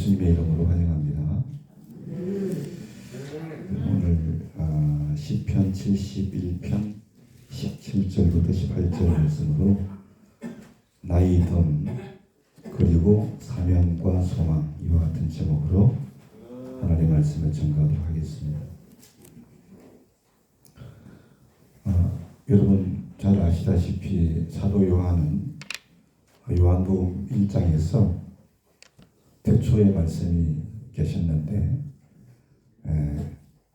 예수님의 이름으로 환영합니다. 오늘 시편 71편 17절부터 18절 말씀으로 나의 덤 그리고 사명과 소망 이와 같은 제목으로 하나님의 말씀을 전가하도록 하겠습니다. 여러분 잘 아시다시피 사도 요한은 요한복음 1장에서 태초의 말씀이 계셨는데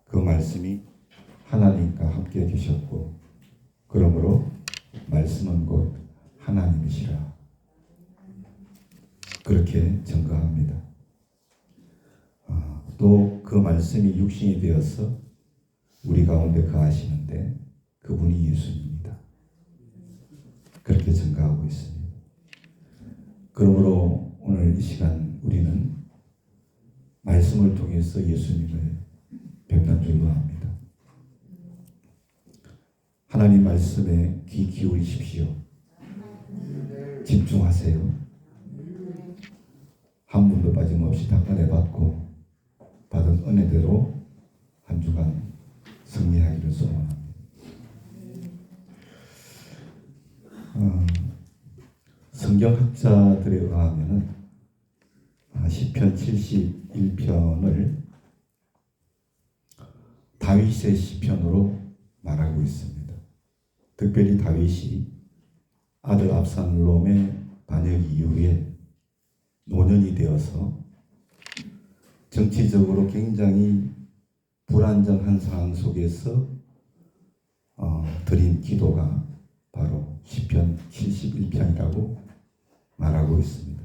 그 말씀이 하나님과 함께 계셨고 그러므로 말씀은 곧 하나님이시라 그렇게 증거합니다. 또 그 말씀이 육신이 되어서 우리 가운데 거하시는데 그분이 예수님입니다. 그렇게 증거하고 있습니다. 그러므로 오늘 이 시간 우리는 말씀을 통해서 예수님을 뵙는 줄로 압니다. 하나님 말씀에 귀 기울이십시오. 집중하세요. 한 분도 빠짐없이 닥달해 받고 받은 은혜대로 한 주간 승리하기를 소원합니다. 성경학자들에 의하면 시편 71편을 다윗의 시편으로 말하고 있습니다. 특별히 다윗이 아들 압살롬의 반역 이후에 노년이 되어서 정치적으로 굉장히 불안정한 상황 속에서 드린 기도가 바로 시편 71편이라고 말하고 있습니다.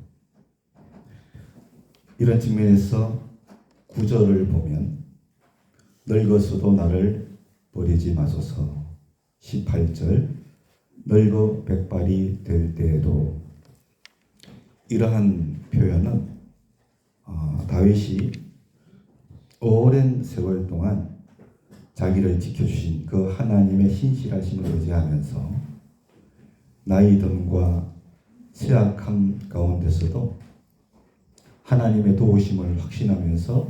이런 측면에서 구절을 보면 늙어서도 나를 버리지 마소서 18절 늙어 백발이 될 때에도 이러한 표현은 다윗이 오랜 세월 동안 자기를 지켜주신 그 하나님의 신실하심을 의지하면서 나이 듦과 쇠약함 가운데서도 하나님의 도우심을 확신하면서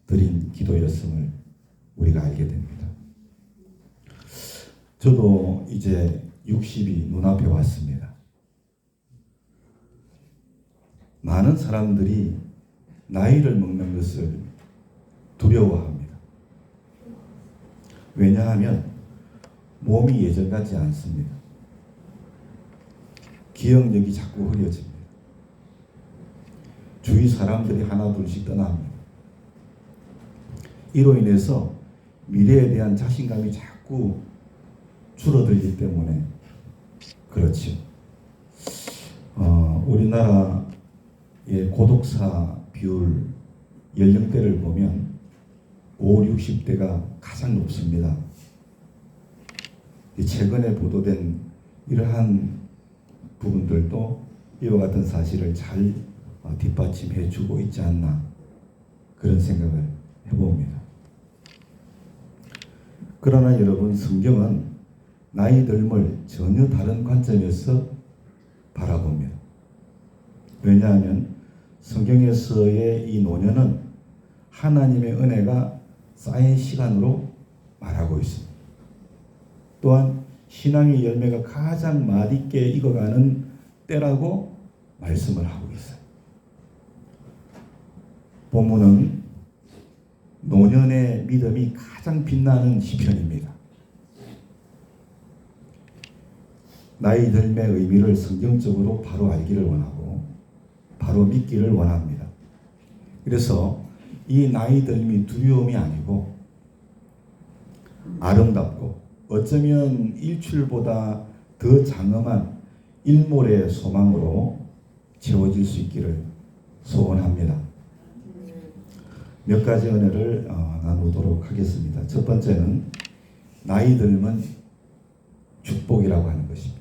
드린 기도였음을 우리가 알게 됩니다. 저도 이제 60이 눈앞에 왔습니다. 많은 사람들이 나이를 먹는 것을 두려워합니다. 왜냐하면 몸이 예전 같지 않습니다. 기억력이 자꾸 흐려집니다. 주위 사람들이 하나둘씩 떠납니다. 이로 인해서 미래에 대한 자신감이 자꾸 줄어들기 때문에 그렇죠. 우리나라의 고독사 비율 연령대를 보면 50, 60대가 가장 높습니다. 최근에 보도된 이러한 부분들도 이와 같은 사실을 잘 뒷받침해 주고 있지 않나 그런 생각을 해봅니다. 그러나 여러분 성경은 나이 듦을 전혀 다른 관점에서 바라봅니다. 왜냐하면 성경에서의 이 노년은 하나님의 은혜가 쌓인 시간으로 말하고 있습니다. 또한 신앙의 열매가 가장 맛있게 익어가는 때라고 말씀을 하고 있어요. 본문은 노년의 믿음이 가장 빛나는 시편입니다. 나이 듦의 의미를 성경적으로 바로 알기를 원하고 바로 믿기를 원합니다. 그래서 이 나이 듦이 두려움이 아니고 아름답고 어쩌면 일출보다 더 장엄한 일몰의 소망으로 채워질 수 있기를 소원합니다. 몇 가지 은혜를 나누도록 하겠습니다. 첫 번째는 나이 듦은 축복이라고 하는 것입니다.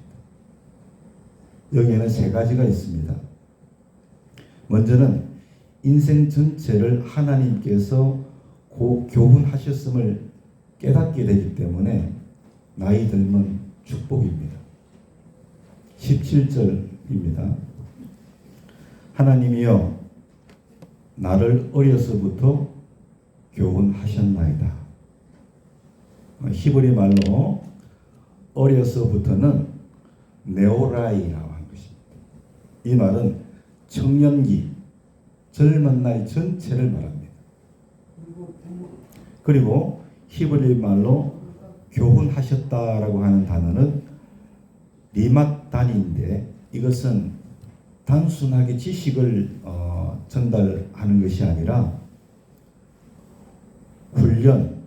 여기에는 세 가지가 있습니다. 먼저는 인생 전체를 하나님께서 교훈하셨음을 깨닫게 되기 때문에 나이 듦은 축복입니다. 17절입니다. 하나님이여 나를 어려서부터 교훈하셨나이다. 히브리 말로 어려서부터는 네오라이라고 하는 것입니다. 이 말은 청년기, 젊은 나이 전체를 말합니다. 그리고 히브리 말로 교훈하셨다라고 하는 단어는 리맛단인데, 이것은 단순하게 지식을 전달하는 것이 아니라 훈련,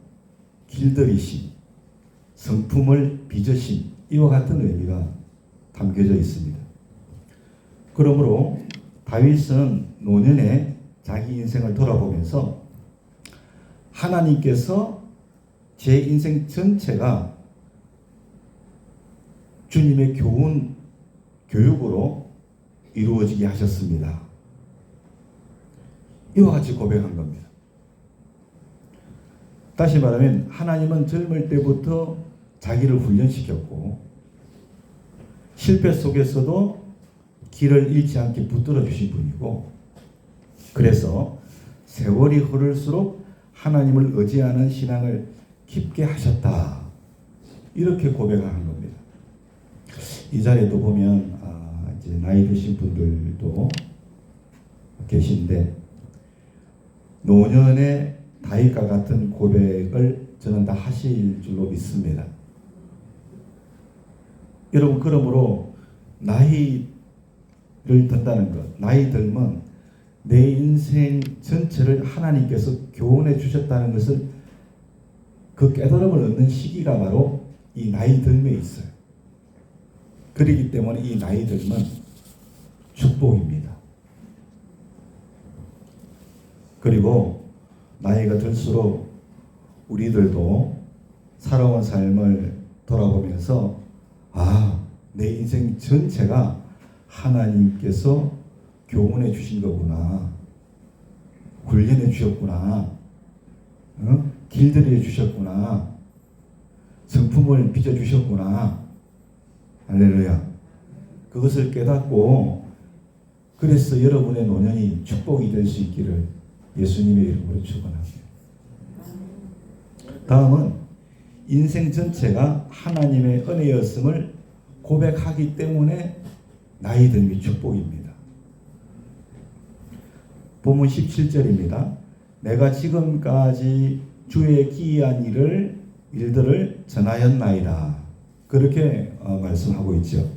길들이심, 성품을 빚으심, 이와 같은 의미가 담겨져 있습니다. 그러므로 다윗은 노년에 자기 인생을 돌아보면서 하나님께서 제 인생 전체가 주님의 교육으로 이루어지게 하셨습니다. 이와 같이 고백한 겁니다. 다시 말하면 하나님은 젊을 때부터 자기를 훈련시켰고 실패 속에서도 길을 잃지 않게 붙들어 주신 분이고, 그래서 세월이 흐를수록 하나님을 의지하는 신앙을 깊게 하셨다, 이렇게 고백하는 겁니다. 이 자리에도 보면 이제 나이 드신 분들도 계신데, 노년의 다윗과 같은 고백을 저는 다 하실 줄로 믿습니다. 여러분, 그러므로 나이를 든다는 것, 나이 들면 내 인생 전체를 하나님께서 교훈해 주셨다는 것을, 그 깨달음을 얻는 시기가 바로 이 나이 듦에 있어요. 그렇기 때문에 이 나이 듦은 축복입니다. 그리고 나이가 들수록 우리들도 살아온 삶을 돌아보면서 내 인생 전체가 하나님께서 교훈해 주신 거구나, 훈련해 주셨구나, 길들여 주셨구나, 성품을 빚어 주셨구나, 할렐루야. 그것을 깨닫고, 그래서 여러분의 노년이 축복이 될 수 있기를 예수님의 이름으로 축원합니다. 다음은 인생 전체가 하나님의 은혜였음을 고백하기 때문에 나이 듦이 축복입니다. 본문 17절입니다. 내가 지금까지 주의 기이한 일들을 전하였나이다. 그렇게 말씀하고 있죠.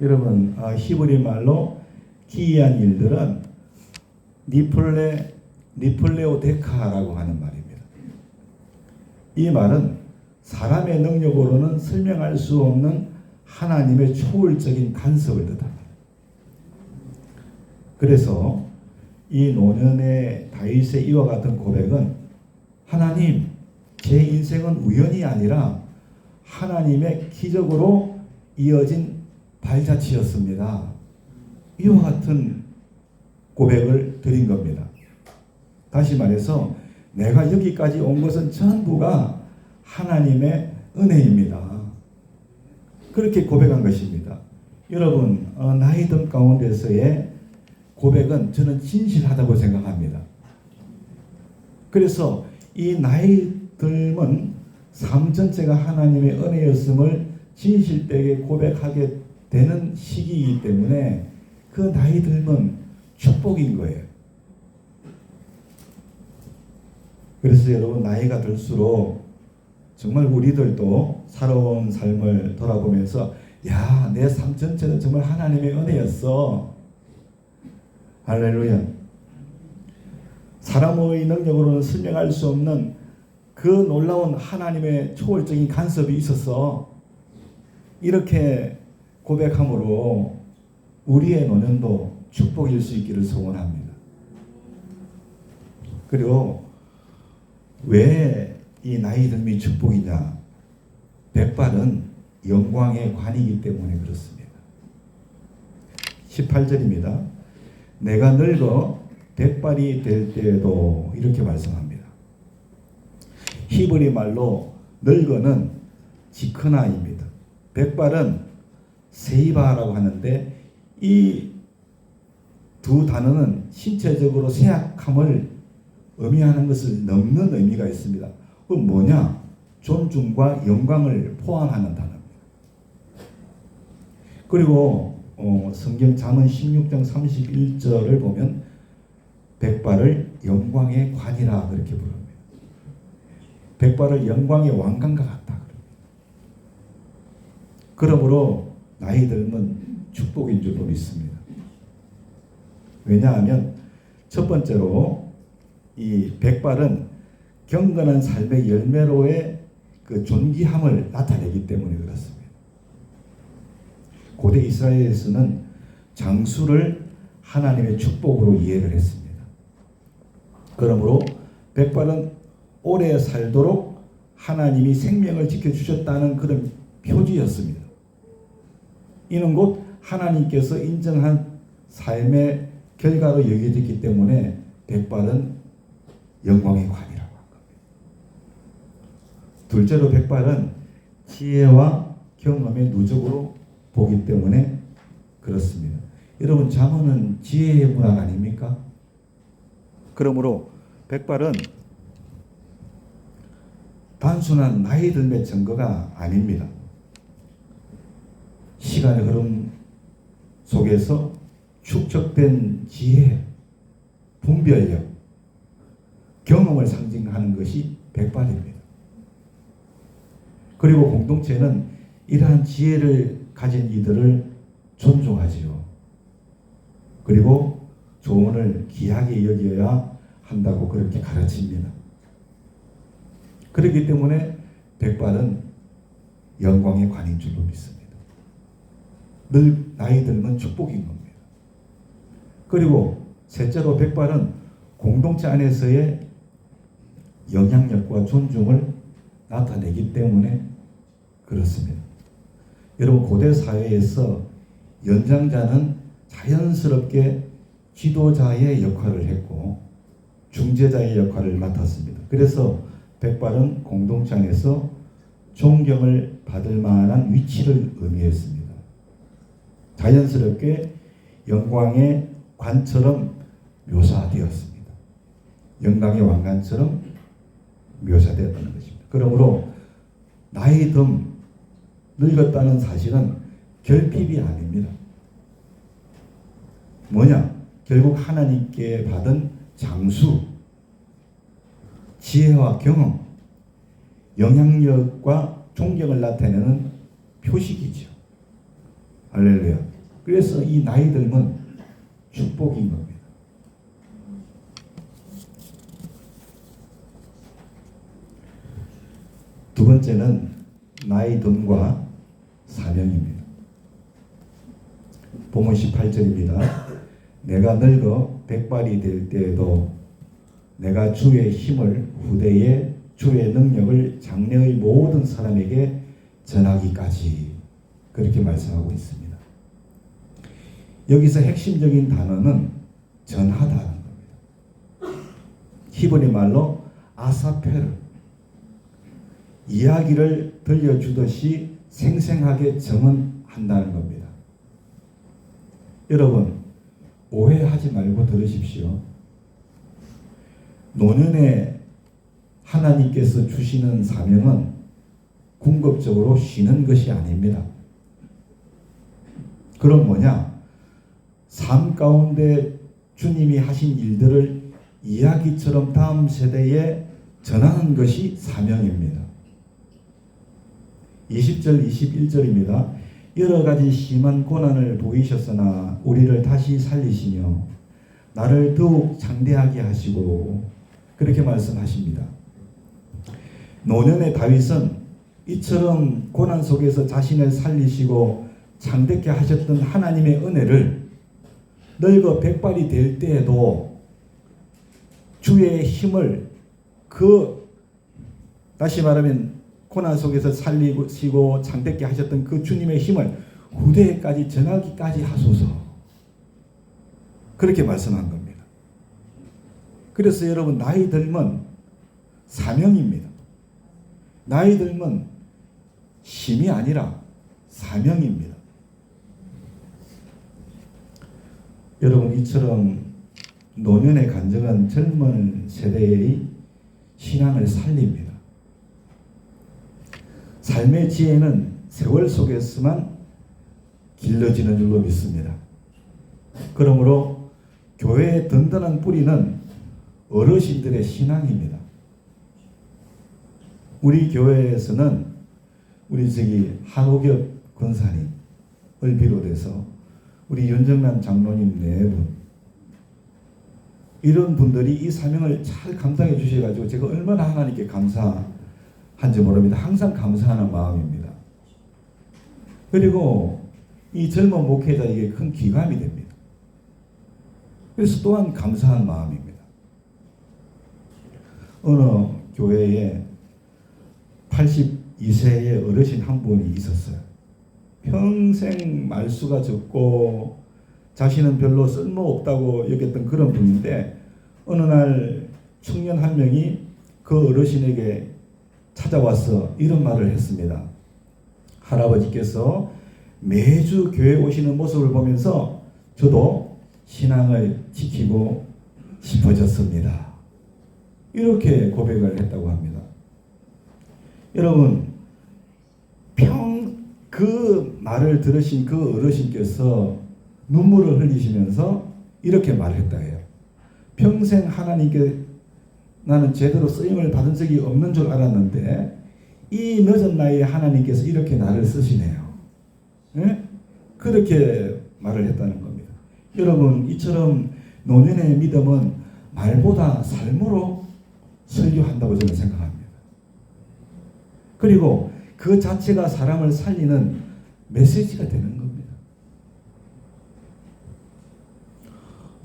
여러분, 히브리 말로 기이한 일들은 니플레오데카라고 하는 말입니다. 이 말은 사람의 능력으로는 설명할 수 없는 하나님의 초월적인 간섭을 뜻합니다. 그래서 이 노년의 다윗의 이와 같은 고백은, 하나님, 제 인생은 우연이 아니라 하나님의 기적으로 이어진 발자취였습니다. 이와 같은 고백을 드린 겁니다. 다시 말해서 내가 여기까지 온 것은 전부가 하나님의 은혜입니다. 그렇게 고백한 것입니다. 여러분, 나이 듦 가운데서의 고백은 저는 진실하다고 생각합니다. 그래서 이 나이 듦은 삶 전체가 하나님의 은혜였음을 진실되게 고백하게 되는 시기이기 때문에 그 나이 듦은 축복인 거예요. 그래서 여러분, 나이가 들수록 정말 우리들도 살아온 삶을 돌아보면서 내 삶 전체는 정말 하나님의 은혜였어. 할렐루야. 사람의 능력으로는 설명할 수 없는 그 놀라운 하나님의 초월적인 간섭이 있어서 이렇게 고백함으로 우리의 노년도 축복일 수 있기를 소원합니다. 그리고 왜 이 나이 듦이 축복이냐? 백발은 영광의 관이기 때문에 그렇습니다. 18절입니다. 내가 늙어 백발이 될 때에도, 이렇게 말씀합니다. 히브리 말로 늙어는 지크나입니다. 백발은 세이바라고 하는데, 이 두 단어는 신체적으로 쇠약함을 의미하는 것을 넘는 의미가 있습니다. 그건 뭐냐? 존중과 영광을 포함하는 단어입니다. 그리고 성경 잠언 16장 31절을 보면 백발을 영광의 관이라 그렇게 부릅니다. 백발을 영광의 왕관과 같다. 그러므로 나이 들면 축복인 줄로 믿습니다. 왜냐하면 첫 번째로 이 백발은 경건한 삶의 열매로의 그 존귀함을 나타내기 때문에 그렇습니다. 고대 이스라엘에서는 장수를 하나님의 축복으로 이해를 했습니다. 그러므로 백발은 오래 살도록 하나님이 생명을 지켜주셨다는 그런 표지였습니다. 이는 곧 하나님께서 인정한 삶의 결과로 여겨졌기 때문에 백발은 영광의 관이라고 한 겁니다. 둘째로 백발은 지혜와 경험의 누적으로 보기 때문에 그렇습니다. 여러분, 잠언은 지혜의 문학 아닙니까? 그러므로 백발은 단순한 나이 들의 증거가 아닙니다. 시간의 흐름 속에서 축적된 지혜, 분별력, 경험을 상징하는 것이 백발입니다. 그리고 공동체는 이러한 지혜를 가진 이들을 존중하지요. 그리고 조언을 귀하게 여겨야 한다고 그렇게 가르칩니다. 그렇기 때문에 백발은 영광의 관인 줄로 믿습니다. 늘 나이 들면 축복인 겁니다. 그리고 셋째로 백발은 공동체 안에서의 영향력과 존중을 나타내기 때문에 그렇습니다. 여러분, 고대 사회에서 연장자는 자연스럽게 지도자의 역할을 했고 중재자의 역할을 맡았습니다. 그래서 백발은 공동체 안에서 존경을 받을 만한 위치를 의미했습니다. 자연스럽게 영광의 관처럼 묘사되었습니다. 영광의 왕관처럼 묘사되었다는 것입니다. 그러므로 나이 듦 늙었다는 사실은 결핍이 아닙니다. 뭐냐? 결국 하나님께 받은 장수, 지혜와 경험, 영향력과 존경을 나타내는 표식이죠. 할렐루야. 그래서 이 나이 듦은 축복인 겁니다. 두 번째는 나이 듦과 사명입니다. 본문 18절입니다. 내가 늙어 백발이 될 때에도 내가 주의 힘을 후대에 주의 능력을 장래의 모든 사람에게 전하기까지 그렇게 말씀하고 있습니다. 여기서 핵심적인 단어는 전하다는 겁니다. 히브리 말로 아사페르, 이야기를 들려주듯이 생생하게 증언한다는 겁니다. 여러분, 오해하지 말고 들으십시오. 노년에 하나님께서 주시는 사명은 궁극적으로 쉬는 것이 아닙니다. 그럼 뭐냐? 삶 가운데 주님이 하신 일들을 이야기처럼 다음 세대에 전하는 것이 사명입니다. 20절, 21절입니다. 여러 가지 심한 고난을 보이셨으나 우리를 다시 살리시며 나를 더욱 장대하게 하시고 그렇게 말씀하십니다. 노년의 다윗은 이처럼 고난 속에서 자신을 살리시고 장대케 하셨던 하나님의 은혜를 늙어 백발이 될 때에도 주의 힘을 다시 말하면 고난 속에서 살리시고 장대케 하셨던 그 주님의 힘을 후대에까지 전하기까지 하소서. 그렇게 말씀한 겁니다. 그래서 여러분, 나이 들면 사명입니다. 나이 들면 힘이 아니라 사명입니다. 여러분, 이처럼 노년의 간증은 젊은 세대의 신앙을 살립니다. 삶의 지혜는 세월 속에서만 길러지는 줄로 믿습니다. 그러므로 교회의 든든한 뿌리는 어르신들의 신앙입니다. 우리 교회에서는 우리 한옥엽 권사님을 비롯해서 우리 윤정란 장로님 4분, 이런 분들이 이 사명을 잘 감당해 주셔가지고 제가 얼마나 하나님께 감사한지 모릅니다. 항상 감사하는 마음입니다. 그리고 이 젊은 목회자에게 큰 귀감이 됩니다. 그래서 또한 감사한 마음입니다. 어느 교회에 82세의 어르신 한 분이 있었어요. 평생 말수가 적고 자신은 별로 쓸모없다고 여겼던 그런 분인데, 어느 날 청년 한 명이 그 어르신에게 찾아와서 이런 말을 했습니다. 할아버지께서 매주 교회 오시는 모습을 보면서 저도 신앙을 지키고 싶어졌습니다. 이렇게 고백을 했다고 합니다. 여러분, 그 말을 들으신 그 어르신께서 눈물을 흘리시면서 이렇게 말했다 해요. 평생 하나님께 나는 제대로 쓰임을 받은 적이 없는 줄 알았는데 이 늦은 나이에 하나님께서 이렇게 나를 쓰시네요. 네? 그렇게 말을 했다는 겁니다. 여러분, 이처럼 노년의 믿음은 말보다 삶으로 설교한다고 저는 생각합니다. 그리고 그 자체가 사람을 살리는 메시지가 되는 겁니다.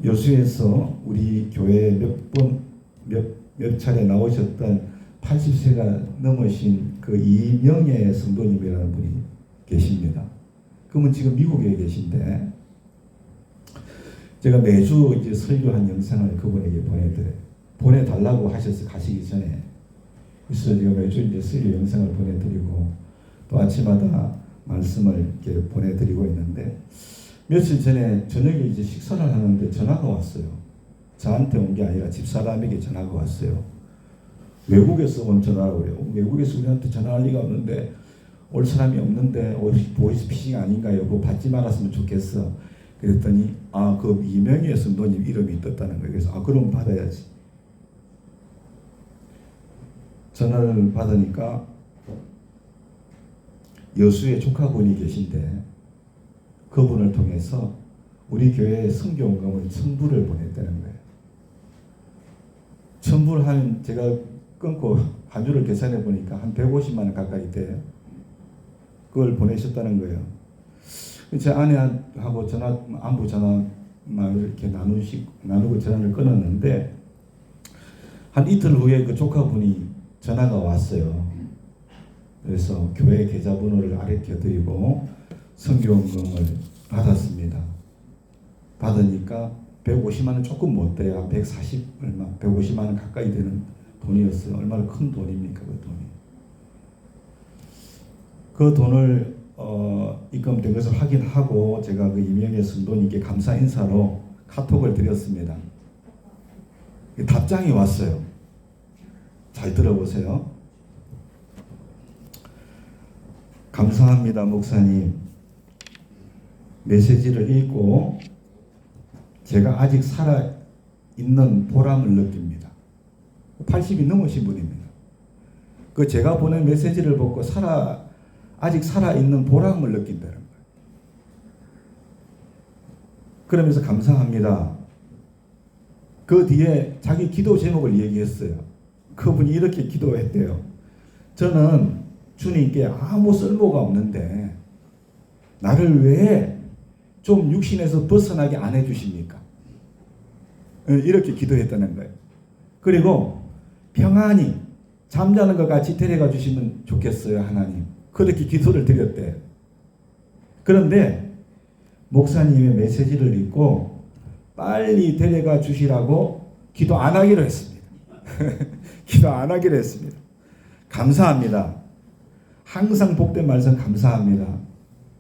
여수에서 우리 교회에 몇 차례 나오셨던 80세가 넘으신 그 이명예 성도님이라는 분이 계십니다. 그분은 지금 미국에 계신데 제가 매주 이제 설교한 영상을 그분에게 보내달라고 하셔서 가시기 전에, 그래서 제가 매주 이제 설교 영상을 보내드리고 또 아침마다 말씀을 이렇게 보내드리고 있는데, 며칠 전에 저녁에 이제 식사를 하는데 전화가 왔어요. 저한테 온 게 아니라 집사람에게 전화가 왔어요. 외국에서 온 전화라고 그래요. 외국에서 우리한테 전화할 리가 없는데, 올 사람이 없는데 보이스피싱 아닌가요? 그거 받지 말았으면 좋겠어. 그랬더니 그 이명예 성도님 이름이 떴다는 거예요. 그래서 그럼 받아야지. 전화를 받으니까 여수에 조카분이 계신데 그분을 통해서 우리 교회에 선교원금을 1,000불을 보냈다는 거예요. 1,000불 하면 제가 끊고 한 주를 계산해 보니까 한 150만 원 가까이 돼요. 그걸 보내셨다는 거예요. 제 아내하고 안부 전화만 이렇게 나누고 전화를 끊었는데, 한 이틀 후에 그 조카분이 전화가 왔어요. 그래서 교회 계좌번호를 알려드리고 선교원금을 받았습니다. 받으니까 150만 원 조금 못 돼요. 150만 원 가까이 되는 돈이었어요. 얼마나 큰 돈입니까, 그 돈이. 그 돈을 입금된 것을 확인하고 제가 그 이명예 성도님께 감사 인사로 카톡을 드렸습니다. 답장이 왔어요. 잘 들어보세요. 감사합니다, 목사님. 메시지를 읽고 제가 아직 살아있는 보람을 느낍니다. 80이 넘으신 분입니다. 그 제가 보낸 메시지를 보고 아직 살아있는 보람을 느낀다는 거예요. 그러면서 감사합니다. 그 뒤에 자기 기도 제목을 얘기했어요. 그분이 이렇게 기도했대요. 저는 주님께 아무 쓸모가 없는데 나를 왜 좀 육신에서 벗어나게 안 해주십니까? 이렇게 기도했다는 거예요. 그리고 평안히 잠자는 것 같이 데려가 주시면 좋겠어요, 하나님. 그렇게 기도를 드렸대요. 그런데 목사님의 메시지를 읽고 빨리 데려가 주시라고 기도 안 하기로 했습니다. 기도 안 하기로 했습니다. 감사합니다. 항상 복된 말씀 감사합니다.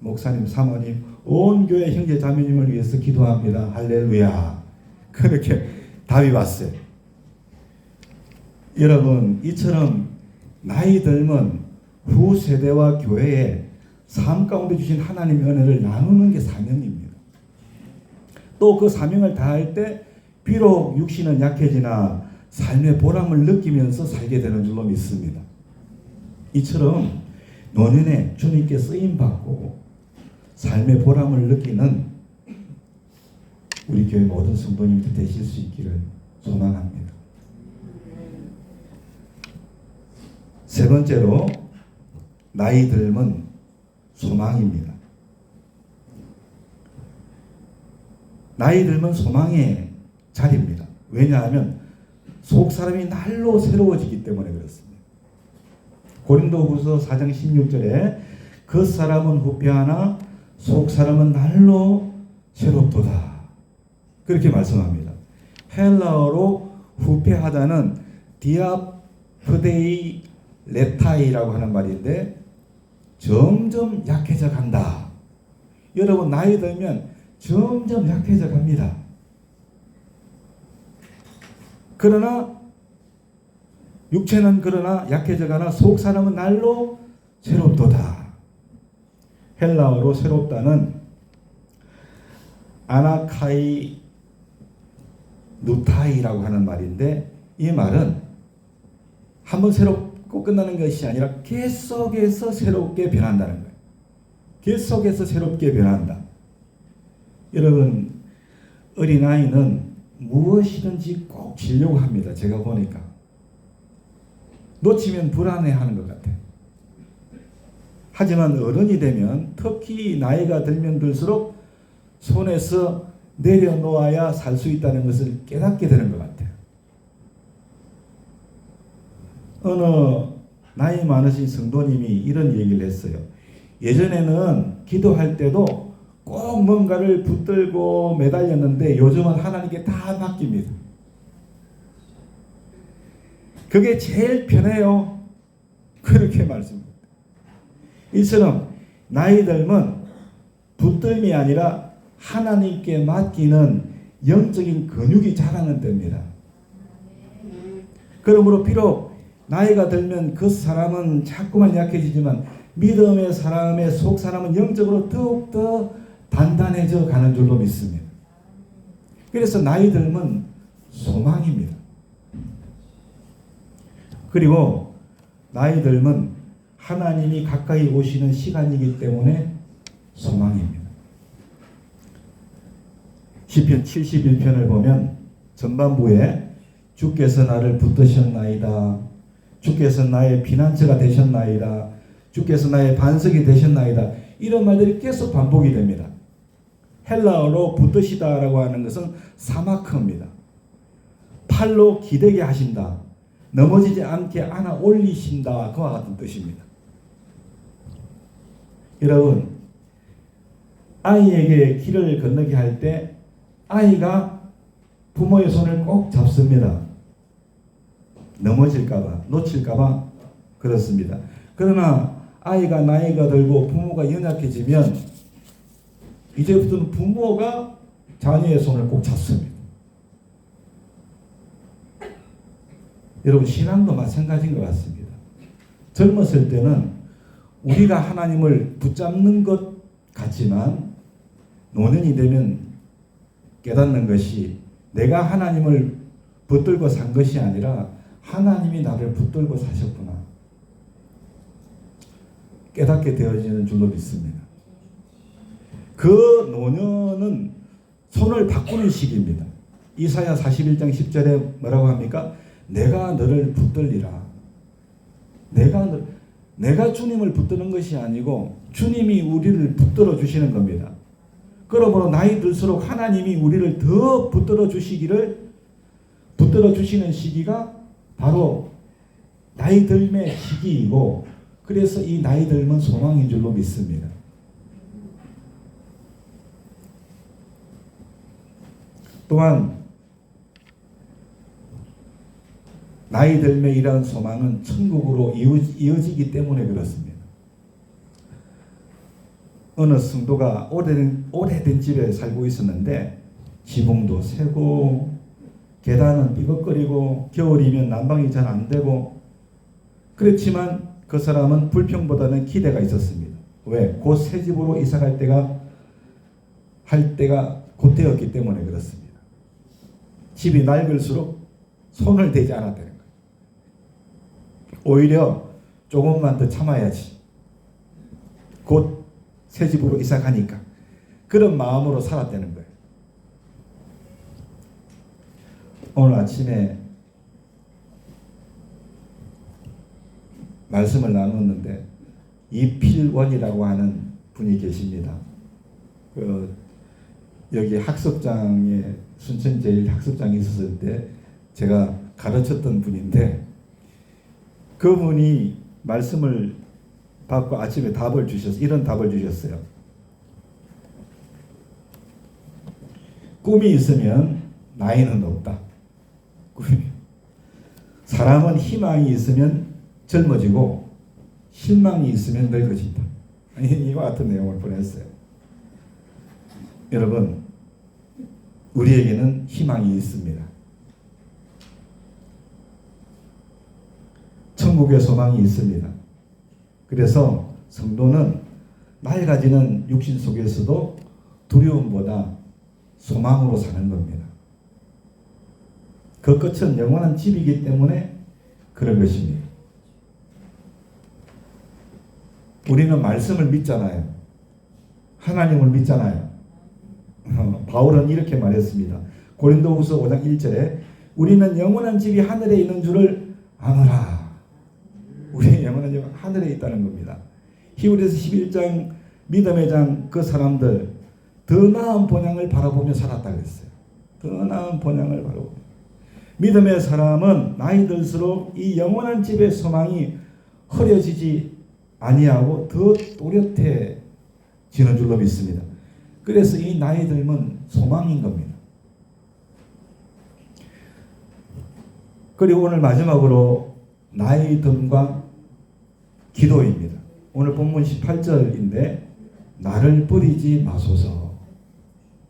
목사님, 사모님, 온 교회 형제 자매님을 위해서 기도합니다. 할렐루야. 그렇게 답이 왔어요. 여러분, 이처럼 나이 들면 후 세대와 교회에 삶 가운데 주신 하나님의 은혜를 나누는 게 사명입니다. 또 그 사명을 다할 때 비록 육신은 약해지나 삶의 보람을 느끼면서 살게 되는 줄로 믿습니다. 이처럼 노년에 주님께 쓰임받고 삶의 보람을 느끼는 우리 교회 모든 성도님들 되실 수 있기를 소망합니다. 세 번째로 나이 들면 소망입니다. 나이 들면 소망의 자리입니다. 왜냐하면 속 사람이 날로 새로워지기 때문에 그렇습니다. 고린도후서 4장 16절에 그 사람은 후패하나 속 사람은 날로 새롭도다. 그렇게 말씀합니다. 헬라어로 후패하다는 디아프데이 레타이라고 하는 말인데 점점 약해져 간다. 여러분 나이 들면 점점 약해져 갑니다. 그러나 육체는 그러나 약해져 가나 속 사람은 날로 새롭도다. 헬라어로 새롭다는 아나카이 누타이라고 하는 말인데 이 말은 한번 새롭고 끝나는 것이 아니라 계속해서 새롭게 변한다는 거예요. 계속해서 새롭게 변한다. 여러분 어린아이는 무엇이든지 꼭 지려고 합니다. 제가 보니까 놓치면 불안해하는 것 같아요. 하지만 어른이 되면 특히 나이가 들면 들수록 손에서 내려놓아야 살 수 있다는 것을 깨닫게 되는 것 같아요. 어느 나이 많으신 성도님이 이런 얘기를 했어요. 예전에는 기도할 때도 꼭 뭔가를 붙들고 매달렸는데 요즘은 하나님께 다 맡깁니다. 그게 제일 편해요. 그렇게 말씀합니다. 이처럼 나이 들면 붙들미 아니라 하나님께 맡기는 영적인 근육이 자라는 때입니다. 그러므로 비록 나이가 들면 그 사람은 자꾸만 약해지지만 믿음의 사람의 속 사람은 영적으로 더욱더 단단해져 가는 줄로 믿습니다. 그래서 나이 들면 소망입니다. 그리고 나이 들면 하나님이 가까이 오시는 시간이기 때문에 소망입니다. 시편 71편을 보면 전반부에 주께서 나를 붙드셨나이다. 주께서 나의 피난처가 되셨나이다. 주께서 나의 반석이 되셨나이다. 이런 말들이 계속 반복이 됩니다. 헬라어로 붙드시다라고 하는 것은 사마크입니다. 팔로 기대게 하신다. 넘어지지 않게 안아 올리신다. 그와 같은 뜻입니다. 여러분, 아이에게 길을 건너게 할 때 아이가 부모의 손을 꼭 잡습니다. 넘어질까봐, 놓칠까봐 그렇습니다. 그러나 아이가 나이가 들고 부모가 연약해지면 이제부터는 부모가 자녀의 손을 꼭 잡습니다. 여러분 신앙도 마찬가지인 것 같습니다. 젊었을 때는 우리가 하나님을 붙잡는 것 같지만 노년이 되면 깨닫는 것이 내가 하나님을 붙들고 산 것이 아니라 하나님이 나를 붙들고 사셨구나. 깨닫게 되어지는 줄로 믿습니다. 그 노년은 손을 바꾸는 시기입니다. 이사야 41장 10절에 뭐라고 합니까? 내가 너를 붙들리라. 내가 주님을 붙드는 것이 아니고 주님이 우리를 붙들어 주시는 겁니다. 그러므로 나이 들수록 하나님이 우리를 더 붙들어 주시는 시기가 바로 나이 들매 시기이고 그래서 이 나이 들면 소망인 줄로 믿습니다. 또한 나이 들매 이런 소망은 천국으로 이어지기 때문에 그렇습니다. 어느 성도가 오래된 집에 살고 있었는데 지붕도 새고 계단은 삐걱거리고 겨울이면 난방이 잘 안 되고 그렇지만 그 사람은 불평보다는 기대가 있었습니다. 왜? 곧 새 집으로 이사 갈 때가 곧되었기 때문에 그렇습니다. 집이 낡을수록 손을 대지 않았다는 거예요. 오히려 조금만 더 참아야지. 곧 새 집으로 이사 가니까. 그런 마음으로 살았다는 거예요. 오늘 아침에 말씀을 나눴는데 이필원이라고 하는 분이 계십니다. 여기 학습장에 순천제일학습장에 있었을 때 제가 가르쳤던 분인데 그분이 말씀을 받고 아침에 답을 주셨어요. 이런 답을 주셨어요. 꿈이 있으면 나이는 없다. 사람은 희망이 있으면 젊어지고 실망이 있으면 늙어진다. 이와 같은 내용을 보냈어요. 여러분, 우리에게는 희망이 있습니다. 천국의 소망이 있습니다. 그래서 성도는 낡아지는 육신 속에서도 두려움보다 소망으로 사는 겁니다. 그 끝은 영원한 집이기 때문에 그런 것입니다. 우리는 말씀을 믿잖아요. 하나님을 믿잖아요. 바울은 이렇게 말했습니다. 고린도후서 5장 1절에 우리는 영원한 집이 하늘에 있는 줄을 아노라. 우리의 영원한 집은 하늘에 있다는 겁니다. 히브리서 11장 믿음의 장 그 사람들 더 나은 본향을 바라보며 살았다 그랬어요. 더 나은 본향을 바라보며. 믿음의 사람은 나이 들수록 이 영원한 집의 소망이 흐려지지 아니하고 더 또렷해지는 줄로 믿습니다. 그래서 이 나이 들면 소망인 겁니다. 그리고 오늘 마지막으로 나이 듦과 기도입니다. 오늘 본문 18절인데 나를 버리지 마소서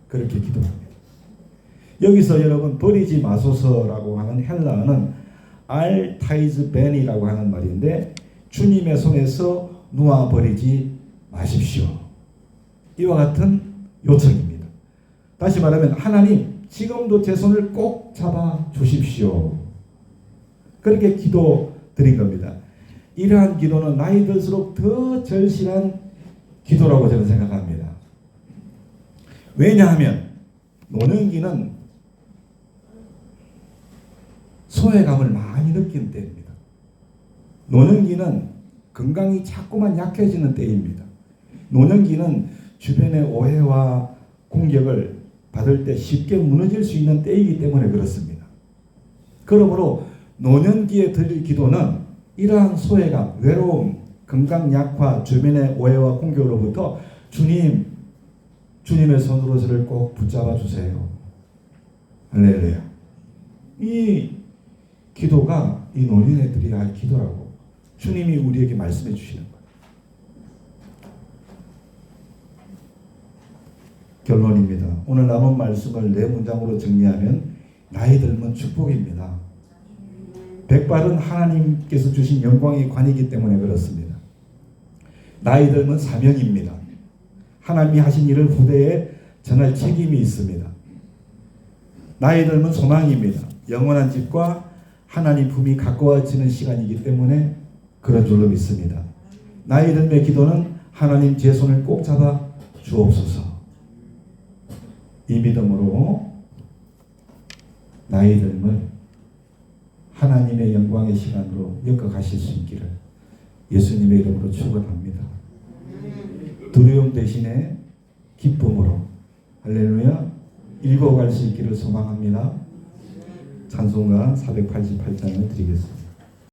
그렇게 기도합니다. 여기서 여러분 버리지 마소서라고 하는 헬라어는 알타이즈벤이라고 하는 말인데 주님의 손에서 놓아버리지 마십시오. 이와 같은 요청입니다. 다시 말하면 하나님 지금도 제 손을 꼭 잡아 주십시오. 그렇게 기도 드린 겁니다. 이러한 기도는 나이 들수록 더 절실한 기도라고 저는 생각합니다. 왜냐하면 노년기는 소외감을 많이 느끼는 때입니다. 노년기는 건강이 자꾸만 약해지는 때입니다. 노년기는 주변의 오해와 공격을 받을 때 쉽게 무너질 수 있는 때이기 때문에 그렇습니다. 그러므로 노년기에 드릴 기도는 이러한 소외감, 외로움, 건강 약화, 주변의 오해와 공격으로부터 주님의 손으로 저를 꼭 붙잡아 주세요. 할렐루야. 이 기도가 이 노년에 드려야 할 기도라고 주님이 우리에게 말씀해 주시는 거예요. 결론입니다. 오늘 남은 말씀을 네 문장으로 정리하면 나이 들면 축복입니다. 백발은 하나님께서 주신 영광의 관이기 때문에 그렇습니다. 나이 들면 사명입니다. 하나님이 하신 일을 후대에 전할 책임이 있습니다. 나이 들면 소망입니다. 영원한 집과 하나님 품이 가까워지는 시간이기 때문에 그런 줄로 믿습니다. 나이 들매 기도는 하나님 제 손을 꼭 잡아 주옵소서. 이 믿음으로 나이 들면 하나님의 영광의 시간으로 엮어가실 수 있기를 예수님의 이름으로 축원합니다. 두려움 대신에 기쁨으로 할렐루야 읽어갈 수 있기를 소망합니다. 찬송가 488장을 드리겠습니다.